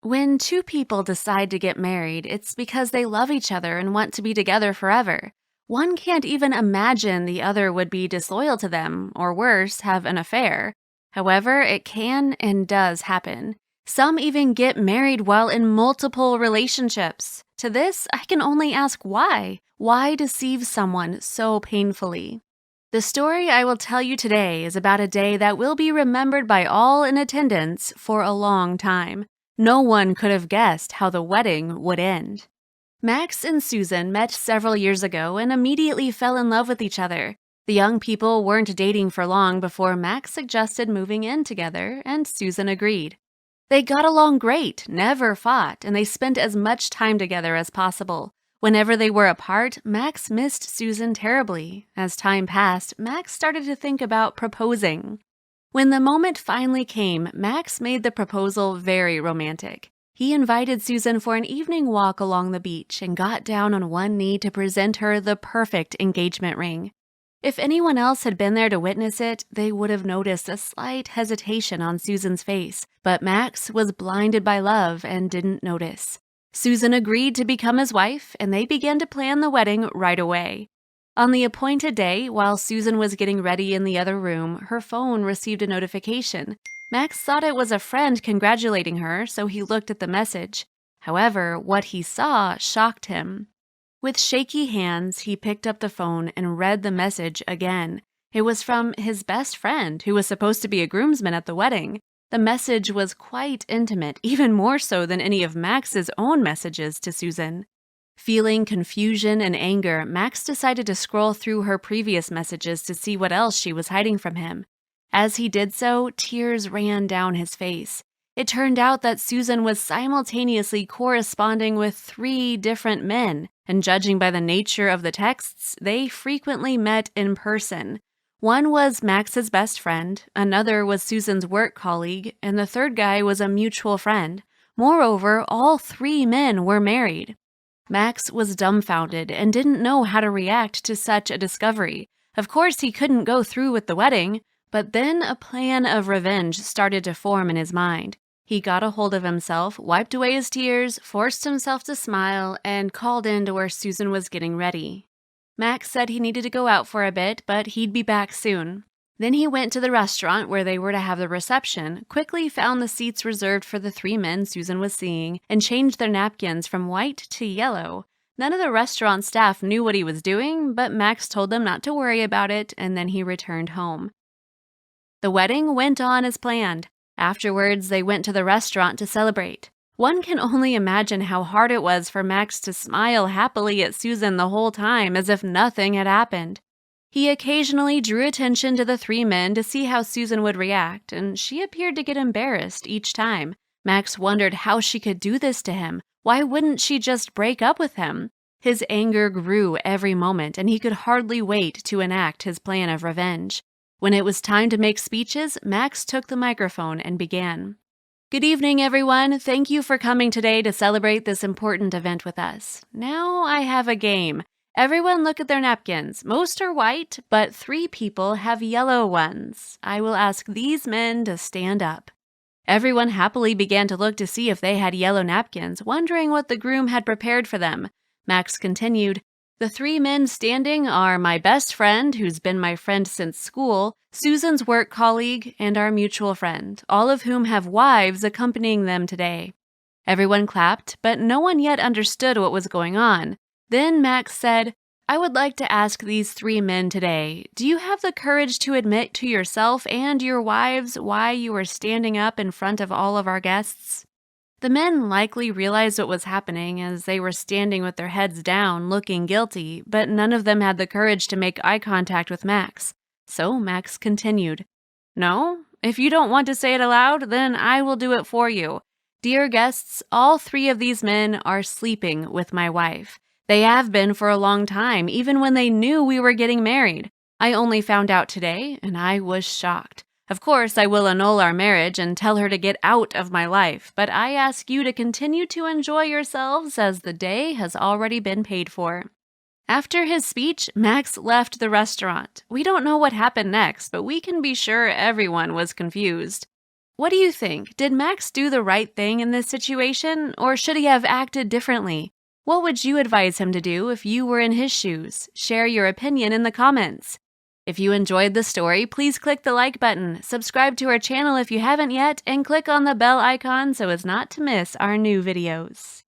When two people decide to get married, it's because they love each other and want to be together forever. One can't even imagine the other would be disloyal to them, or worse, have an affair. However, it can and does happen. Some even get married while in multiple relationships. To this, I can only ask why. Why deceive someone so painfully? The story I will tell you today is about a day that will be remembered by all in attendance for a long time. No one could have guessed how the wedding would end. Max and Susan met several years ago and immediately fell in love with each other. The young people weren't dating for long before Max suggested moving in together, and Susan agreed. They got along great, never fought, and they spent as much time together as possible. Whenever they were apart, Max missed Susan terribly. As time passed, Max started to think about proposing. When the moment finally came, Max made the proposal very romantic. He invited Susan for an evening walk along the beach and got down on one knee to present her the perfect engagement ring. If anyone else had been there to witness it, they would have noticed a slight hesitation on Susan's face, but Max was blinded by love and didn't notice. Susan agreed to become his wife, and they began to plan the wedding right away. On the appointed day, while Susan was getting ready in the other room, her phone received a notification. Max thought it was a friend congratulating her, so he looked at the message. However, what he saw shocked him. With shaky hands, he picked up the phone and read the message again. It was from his best friend, who was supposed to be a groomsman at the wedding. The message was quite intimate, even more so than any of Max's own messages to Susan. Feeling confusion and anger, Max decided to scroll through her previous messages to see what else she was hiding from him. As he did so, tears ran down his face. It turned out that Susan was simultaneously corresponding with 3 different men, and judging by the nature of the texts, they frequently met in person. One was Max's best friend, another was Susan's work colleague, and the third guy was a mutual friend. Moreover, all 3 men were married. Max was dumbfounded and didn't know how to react to such a discovery. Of course, he couldn't go through with the wedding, but then a plan of revenge started to form in his mind. He got a hold of himself, wiped away his tears, forced himself to smile, and called in to where Susan was getting ready. Max said he needed to go out for a bit, but he'd be back soon. Then he went to the restaurant where they were to have the reception, quickly found the seats reserved for the 3 men Susan was seeing, and changed their napkins from white to yellow. None of the restaurant staff knew what he was doing, but Max told them not to worry about it, and then he returned home. The wedding went on as planned. Afterwards, they went to the restaurant to celebrate. One can only imagine how hard it was for Max to smile happily at Susan the whole time as if nothing had happened. He occasionally drew attention to the 3 men to see how Susan would react, and she appeared to get embarrassed each time. Max wondered how she could do this to him. Why wouldn't she just break up with him? His anger grew every moment, and he could hardly wait to enact his plan of revenge. When it was time to make speeches, Max took the microphone and began. "Good evening, everyone. Thank you for coming today to celebrate this important event with us. Now I have a game. Everyone look at their napkins. Most are white, but 3 people have yellow ones. I will ask these men to stand up." Everyone happily began to look to see if they had yellow napkins, wondering what the groom had prepared for them. Max continued, "The 3 men standing are my best friend, who's been my friend since school, Susan's work colleague, and our mutual friend, all of whom have wives accompanying them today." Everyone clapped, but no one yet understood what was going on. Then Max said, "I would like to ask these 3 men today, do you have the courage to admit to yourself and your wives why you are standing up in front of all of our guests?" The men likely realized what was happening as they were standing with their heads down, looking guilty, but none of them had the courage to make eye contact with Max. So Max continued, "No? If you don't want to say it aloud, then I will do it for you. Dear guests, all 3 of these men are sleeping with my wife. They have been for a long time, even when they knew we were getting married. I only found out today, and I was shocked. Of course, I will annul our marriage and tell her to get out of my life, but I ask you to continue to enjoy yourselves as the day has already been paid for." After his speech, Max left the restaurant. We don't know what happened next, but we can be sure everyone was confused. What do you think? Did Max do the right thing in this situation, or should he have acted differently? What would you advise him to do if you were in his shoes? Share your opinion in the comments. If you enjoyed the story, please click the like button, subscribe to our channel if you haven't yet, and click on the bell icon so as not to miss our new videos.